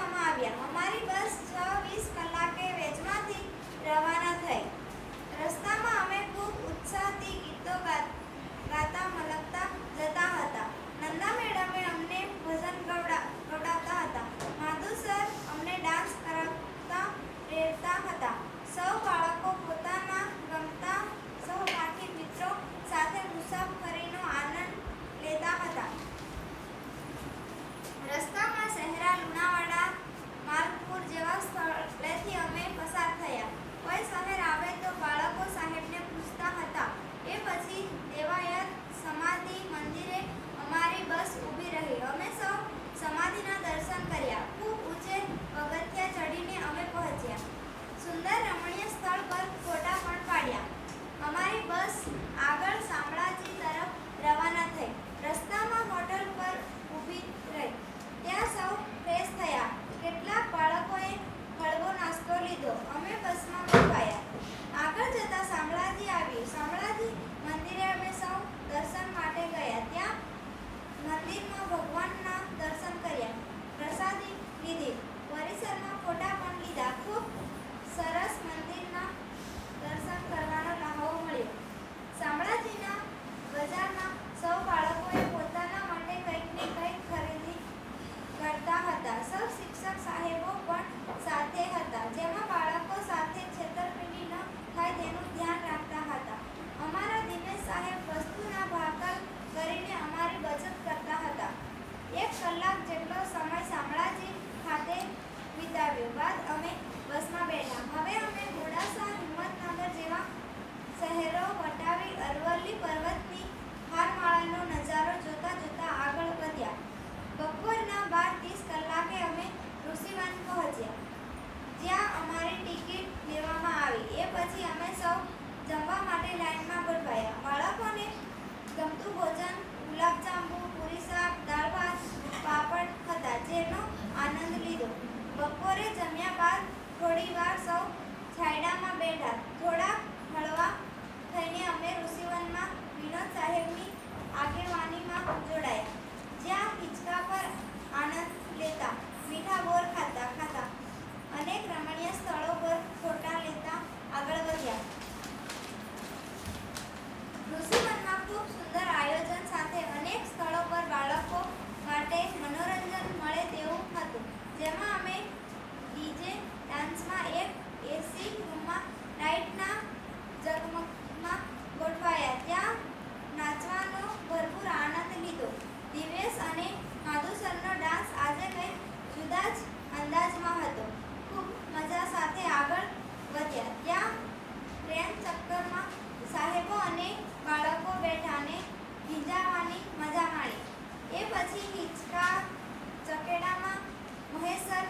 વસવામાં આવ્યા. અમારી બસ 6:20 કલાકે વેજમાંથી રવાના થઈ. રસ્તામાં અમે ખૂબ ઉત્સાહથી ગીતો ગાતા મલકતા જતા હતા. નંદા મેડમે અમને ભજન ગવડાવતા હતા. માધુ સર અમને ડાન્સ કરાવતા પ્રેરતા હતા. સૌ બાળકો પોતાના ગમતા સહપાઠી મિત્રો સાથે મુસાફરીનો આનંદ લેતા હતા. રસ્તામાં શહેરા, લુણાવાડા, માલપુર જેવા સ્થળેથી અમે પસાર થયા. કોઈ શહેર આવે તો બાળકો સાહેબને પૂછતા હતા. એ પછી દેવાયત સમાધિ મંદિરે અમારી બસ ઊભી રહી. અમે સૌ સમાધિના દર્શન કર્યા. ખૂબ ઊંચે પગથિયાં ચડીને અમે પહોંચ્યા. સુંદર રમણીય સ્થળ પર ફોટા પણ પાડ્યા. અમારી બસ આગળ શામળાજી તરફ રવાના થઈ. રસ્તામાં હોટલ પર ઊભી રહી. ત્યાં સૌ ફ્રેશ થયા. કેટલાક બાળકોએ હળવો નાસ્તો લીધો. અમે બસમાં બેઠાયા. આગળ જતા શામળાજી આવ્યું. શામળાજી મંદિરે અમે સૌ દર્શન માટે ગયા. ત્યાં મંદિરમાં ભગવાનના દર્શન કર્યા. પ્રસાદી લીધી. પરિસરમાં ફોટા પણ લીધા. ખૂબ સરસ મંદિરના દર્શન કરવાનો લહાવો મળ્યો. શામળાજીના બજારમાં સૌ બાળકોએ પોતાના માટે કંઈક ને કંઈક ખરીદી કરતા હતા. સૌ શિક્ષક સાહેબો પણ સાથે હતા, જેમાં બાળકો સાથે છેતરપિંડી ન થાય તેનું ધ્યાન રાખતા હતા. અમારા દિનેશ સાહેબ વસ્તુના ભાકલ કરીને અમારી બચત કરતા હતા. 1 કલાક જેટલો સમય શામળાજી ખાતે વિતાવ્યો બાદ અમે બસમાં બેઠા. હવે અમે મોડાસા, હિંમતનગર જેવા શહેરો વટાવી અરવલ્લી પર્વતની હારમાળાનો નજારો જોતા જોતા આગળ વધ્યા. બપોરના 12:30 કલાકે અમે ઋષિવન પહોંચ્યા, જ્યાં અમારી ટિકિટ લેવામાં આવી. એ પછી અમે સૌ જમવા માટે લાઈનમાં ગોઠવાયા. બાળકોને ગમતું ભોજન ગુલાબજાંબુ, પૂરી શાક, દાળ ભાત, પાપડ હતા, જેનો આનંદ લીધો. બપોરે જમ્યા બાદ થોડી વાર સૌ છાયડામાં બેઠા. થોડા હળવા થઈને અમે ઋષિવનમાં વિનોદ સાહેબની આગેવાનીમાં જોડાયા, જ્યાં હિંચકા પર આનંદ લેતા, મીઠા બોર ખાતા અનેક રમણીય સ્થળો પર ફોટા લેતા આગળ વધ્યા. ઋષિવનમાં ખૂબ સુંદર આયોજન સાથે અનેક સ્થળો પર બાળકો માટે મનોરંજન મળે તેવું હતું, જેમાં અમે ડીજે ડાન્સમાં એક એસી રૂમમાં લાઇટના ઝગમગમાં ગોઠવાયા. ત્યાં નાચવાનો ભરપૂર આનંદ લીધો. દિવેશ અને માધુ સરનો ડાન્સ આજે કંઈક જુદા જ અંદાજમાં હતો. ખૂબ મજા સાથે આગળ વધ્યા. ત્યાં ટ્રેન ચક્કરમાં સાહેબો અને બાળકો બેઠા અને ભીંજાવાની મજા માણી. એ પછી હિંચકા ચકેડામાં મહેશ સર